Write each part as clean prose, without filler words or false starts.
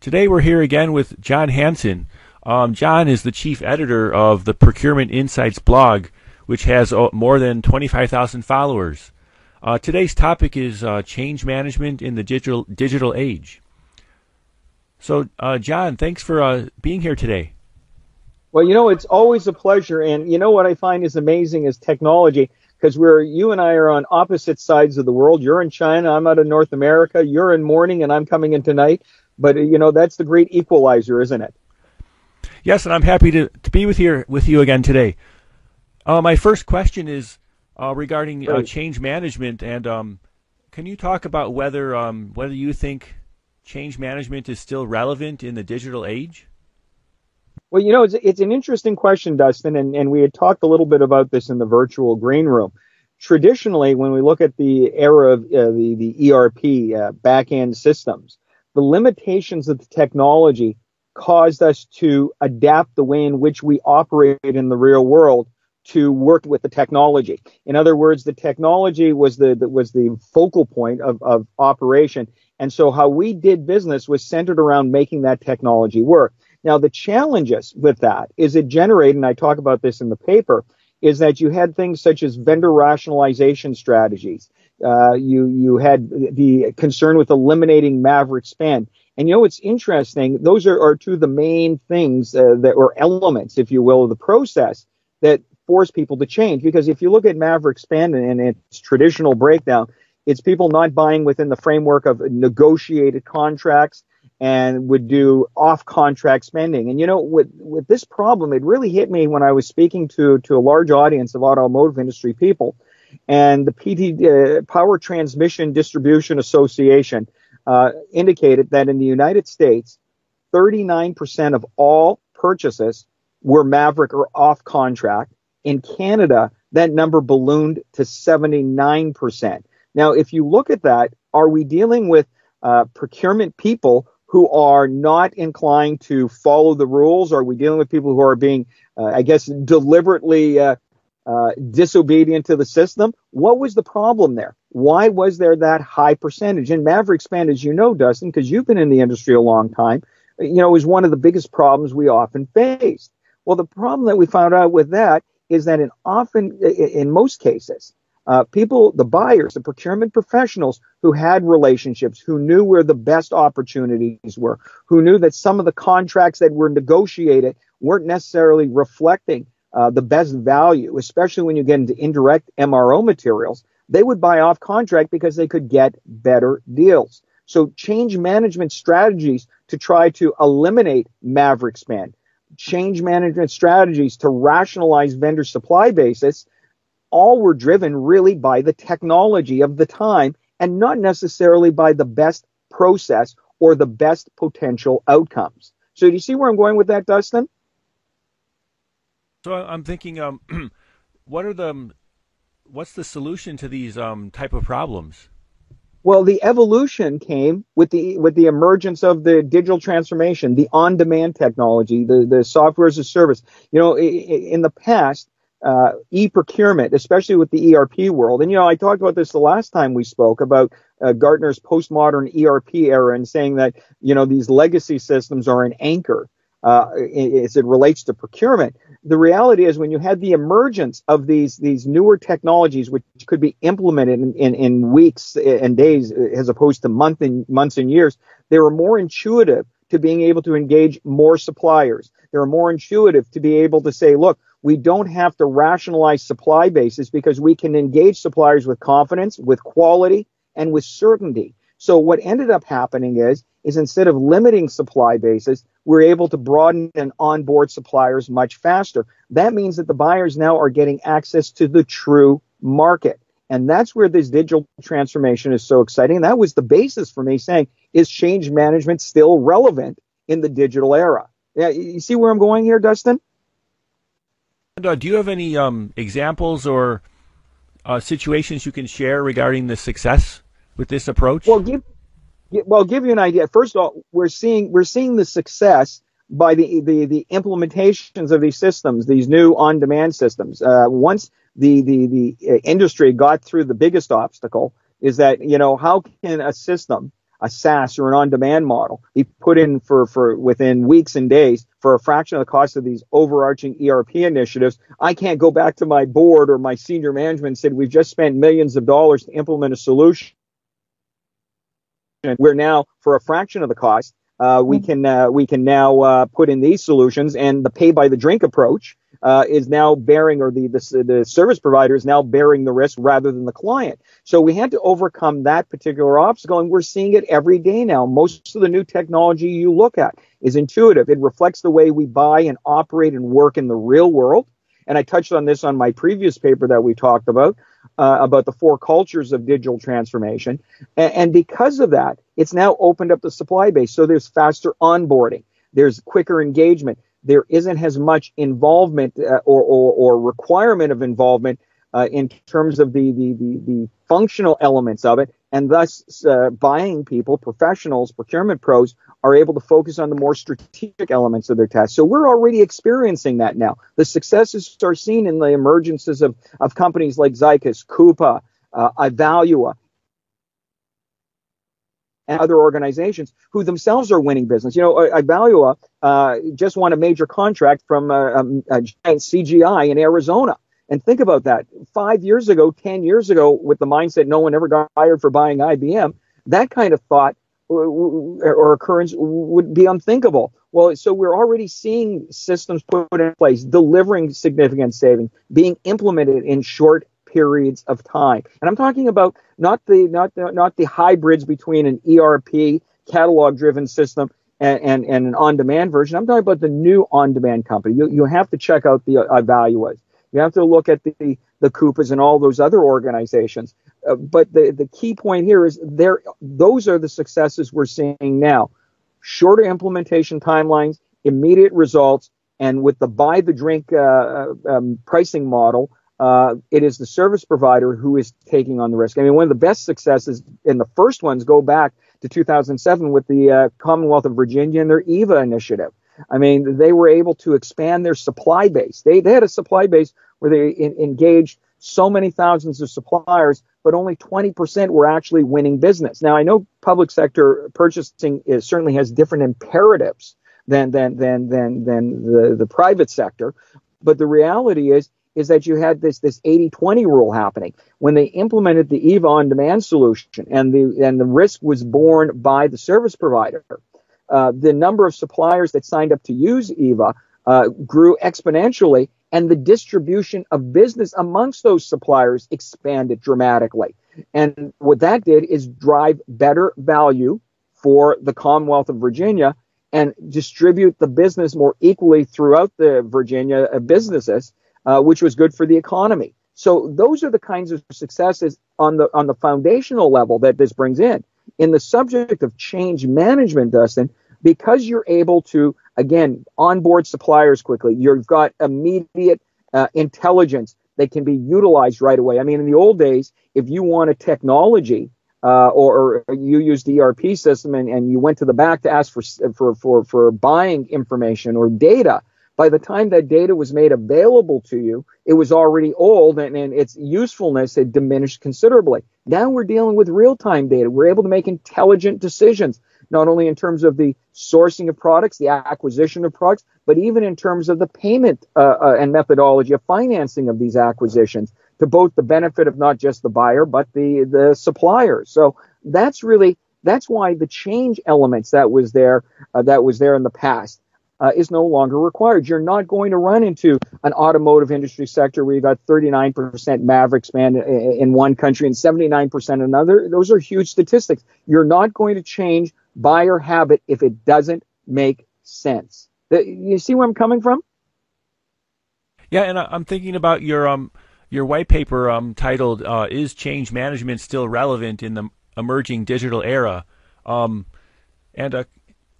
Today we're here again with John Hanson. John is the chief editor of the Procurement Insights blog, which has more than 25,000 followers. Today's topic is change management in the digital age. So, John, thanks for being here today. Well, it's always a pleasure. And what I find is amazing is technology, because you and I are on opposite sides of the world. You're in China, I'm out of North America. You're in morning and I'm coming in tonight. But, that's the great equalizer, isn't it? Yes, and I'm happy to be with you again today. My first question is regarding change management. And can you talk about whether you think change management is still relevant in the digital age? Well, it's an interesting question, Dustin, and we had talked a little bit about this in the virtual green room. Traditionally, when we look at the era of the ERP back-end systems, the limitations of the technology caused us to adapt the way in which we operate in the real world to work with the technology. In other words, the technology was the focal point of operation, and so how we did business was centered around making that technology work. Now, the challenges with that is it generated, and I talk about this in the paper, is that you had things such as vendor rationalization strategies. You had the concern with eliminating maverick spend. And what's interesting, those are two of the main things or elements, if you will, of the process that force people to change. Because if you look at maverick spend and its traditional breakdown, it's people not buying within the framework of negotiated contracts and would do off-contract spending. And with this problem, it really hit me when I was speaking to a large audience of automotive industry people, and the PT Power Transmission Distribution Association indicated that in the United States, 39% of all purchases were maverick or off-contract. In Canada, that number ballooned to 79%. Now, if you look at that, are we dealing with procurement people who are not inclined to follow the rules? Are we dealing with people who are being, deliberately disobedient to the system? What was the problem there? Why was there that high percentage? And maverick spend, as you know, Dustin, because you've been in the industry a long time, is one of the biggest problems we often faced. Well, the problem that we found out with that is that in most cases, people, the buyers, the procurement professionals who had relationships, who knew where the best opportunities were, who knew that some of the contracts that were negotiated weren't necessarily reflecting the best value, especially when you get into indirect MRO materials, they would buy off contract because they could get better deals. So change management strategies to try to eliminate maverick spend, change management strategies to rationalize vendor supply basis, all were driven really by the technology of the time and not necessarily by the best process or the best potential outcomes. So do you see where I'm going with that, Dustin? So I'm thinking, what's the solution to these type of problems? Well, the evolution came with the emergence of the digital transformation, the on-demand technology, the software as a service. In the past, e-procurement, especially with the ERP world. And, I talked about this the last time we spoke about Gartner's postmodern ERP era and saying that, these legacy systems are an anchor as it relates to procurement. The reality is when you had the emergence of these newer technologies, which could be implemented in weeks and days as opposed to months and years, they were more intuitive to being able to engage more suppliers. They were more intuitive to be able to say, look, we don't have to rationalize supply bases because we can engage suppliers with confidence, with quality, and with certainty. So what ended up happening is instead of limiting supply bases, we're able to broaden and onboard suppliers much faster. That means that the buyers now are getting access to the true market. And that's where this digital transformation is so exciting. And that was the basis for me saying, is change management still relevant in the digital era? Yeah, you see where I'm going here, Dustin? And, do you have any examples or situations you can share regarding the success with this approach? Well, give you an idea. First of all, we're seeing the success by the implementations of these systems, these new on-demand systems. Once the industry got through the biggest obstacle is that, how can a system a SaaS or an on-demand model be put in for within weeks and days for a fraction of the cost of these overarching ERP initiatives, I can't go back to my board or my senior management and say, we've just spent millions of dollars to implement a solution. We're now, for a fraction of the cost, we can now put in these solutions, and the pay by the drink approach is now bearing, or the service provider is now bearing the risk rather than the client. So we had to overcome that particular obstacle, and we're seeing it every day now. Most of the new technology you look at is intuitive. It reflects the way we buy and operate and work in the real world. And I touched on this on my previous paper that we talked about the 4 cultures of digital transformation. And because of that, it's now opened up the supply base. So there's faster onboarding. There's quicker engagement. There isn't as much involvement or requirement of involvement in terms of the functional elements of it. And thus, buying people, professionals, procurement pros, are able to focus on the more strategic elements of their task. So we're already experiencing that now. The successes are seen in the emergences of companies like Zycus, Coupa, Ivalua, and other organizations who themselves are winning business. You know, Ivalua just won a major contract from a giant CGI in Arizona. And think about that. 5 years ago, 10 years ago, with the mindset no one ever got hired for buying IBM, that kind of thought or occurrence would be unthinkable. Well, so we're already seeing systems put in place, delivering significant savings, being implemented in short periods of time. And I'm talking about not the hybrids between an ERP catalog-driven system and an on-demand version. I'm talking about the new on-demand company. You have to check out the Ivaluas. You have to look at the Coupas and all those other organizations. But the key point here is those are the successes we're seeing now. Shorter implementation timelines, immediate results, and with the buy the drink pricing model, it is the service provider who is taking on the risk. I mean, one of the best successes in the first ones go back to 2007 with the Commonwealth of Virginia and their EVA initiative. I mean, they were able to expand their supply base. They had a supply base where they engaged so many thousands of suppliers, but only 20% were actually winning business. Now, I know public sector purchasing certainly has different imperatives than the private sector, but the reality is that you had this 80-20 rule happening when they implemented the EVA on-demand solution, and the risk was borne by the service provider. The number of suppliers that signed up to use EVA grew exponentially, and the distribution of business amongst those suppliers expanded dramatically. And what that did is drive better value for the Commonwealth of Virginia and distribute the business more equally throughout the Virginia businesses, which was good for the economy. So those are the kinds of successes on the foundational level that this brings in. In the subject of change management, Dustin, because you're able to, again, onboard suppliers quickly, you've got immediate intelligence that can be utilized right away. I mean, in the old days, if you want a technology or you used the ERP system and you went to the back to ask for buying information or data, by the time that data was made available to you, it was already old and its usefulness had diminished considerably. Now we're dealing with real-time data. We're able to make intelligent decisions, not only in terms of the sourcing of products, the acquisition of products, but even in terms of the payment and methodology of financing of these acquisitions to both the benefit of not just the buyer, but the suppliers. So that's why the change elements that was there in the past is no longer required. You're not going to run into an automotive industry sector where you've got 39% Maverick spend in one country and 79% in another. Those are huge statistics. You're not going to change buyer habit if it doesn't make sense. You see where I'm coming from? Yeah, and I'm thinking about your white paper titled "Is Change Management Still Relevant in the Emerging Digital Era?"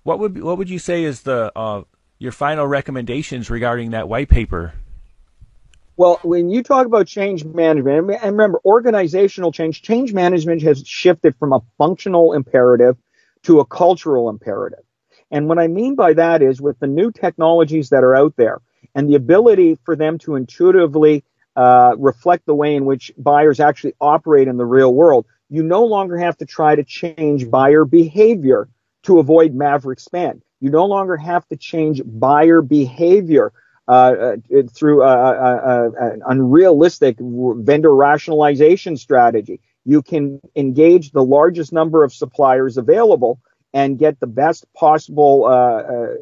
What would you say is your final recommendations regarding that white paper? Well, when you talk about change management, and remember, organizational change management has shifted from a functional imperative to a cultural imperative. And what I mean by that is with the new technologies that are out there and the ability for them to intuitively reflect the way in which buyers actually operate in the real world, you no longer have to try to change buyer behavior to avoid maverick spend. You no longer have to change buyer behavior through an unrealistic vendor rationalization strategy. You can engage the largest number of suppliers available and get the best possible,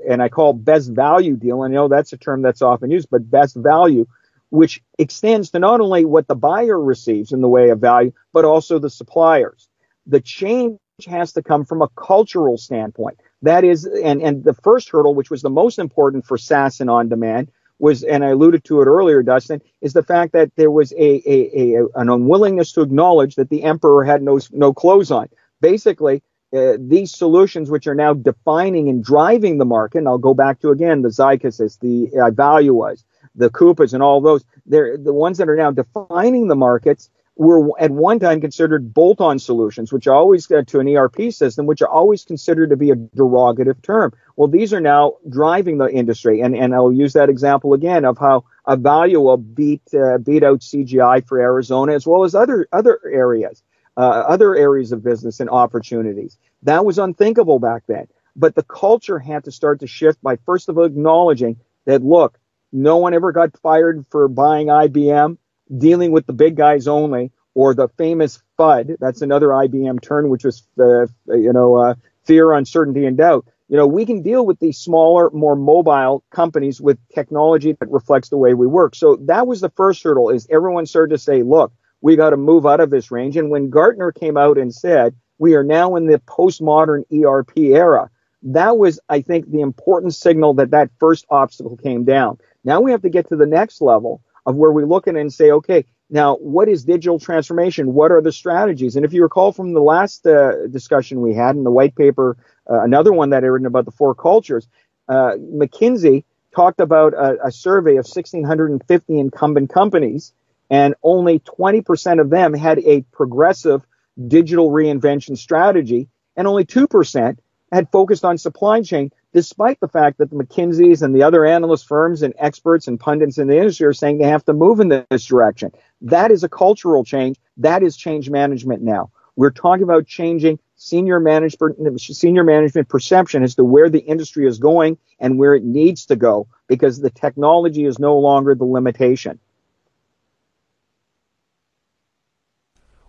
and I call best value deal. I know that's a term that's often used, but best value, which extends to not only what the buyer receives in the way of value, but also the suppliers. The change has to come from a cultural standpoint. That is, and the first hurdle, which was the most important for SaaS and on-demand, was, and I alluded to it earlier, Dustin, is the fact that there was an unwillingness to acknowledge that the emperor had no clothes on. Basically, these solutions, which are now defining and driving the market, and I'll go back to, again, the Zycasys, the Valuas, the Coupas, and all those, they're the ones that are now defining the markets, were at one time considered bolt-on solutions, which are always to an ERP system, which are always considered to be a derogative term. Well, these are now driving the industry, and I'll use that example again of how a Valua beat out CGI for Arizona, as well as other areas of business and opportunities. That was unthinkable back then. But the culture had to start to shift by first of all acknowledging that, look, no one ever got fired for buying IBM, dealing with the big guys only, or the famous FUD. That's another IBM term, which was, fear, uncertainty, and doubt. We can deal with these smaller, more mobile companies with technology that reflects the way we work. So that was the first hurdle, is everyone started to say, look, we got to move out of this range. And when Gartner came out and said, we are now in the postmodern ERP era, that was, I think, the important signal that first obstacle came down. Now we have to get to the next level of where we look at it and say, okay, now what is digital transformation? What are the strategies? And if you recall from the last discussion we had in the white paper, another one that I written about the four cultures, McKinsey talked about a survey of 1,650 incumbent companies, and only 20% of them had a progressive digital reinvention strategy, and only 2% had focused on supply chain, despite the fact that the McKinseys and the other analyst firms and experts and pundits in the industry are saying they have to move in this direction. That is a cultural change. That is change management now. We're talking about changing senior management perception as to where the industry is going and where it needs to go, because the technology is no longer the limitation.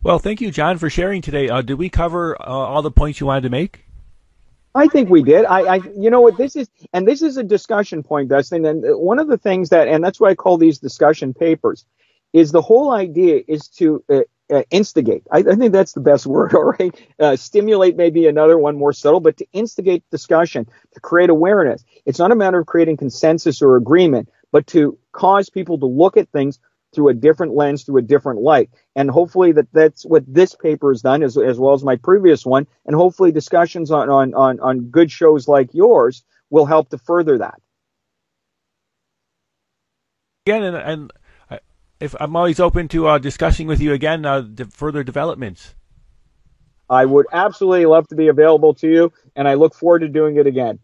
Well, thank you, John, for sharing today. Did we cover all the points you wanted to make? I think we did. You know what this is, and this is a discussion point, Dustin. And one of the things and that's why I call these discussion papers, is the whole idea is to instigate. I think that's the best word. All right, stimulate maybe another one more subtle, but to instigate discussion, to create awareness. It's not a matter of creating consensus or agreement, but to cause people to look at things through a different lens, through a different light. And hopefully that's what this paper has done, as well as my previous one. And hopefully discussions on good shows like yours will help to further that. Again, and if I'm always open to discussing with you again further developments. I would absolutely love to be available to you, and I look forward to doing it again.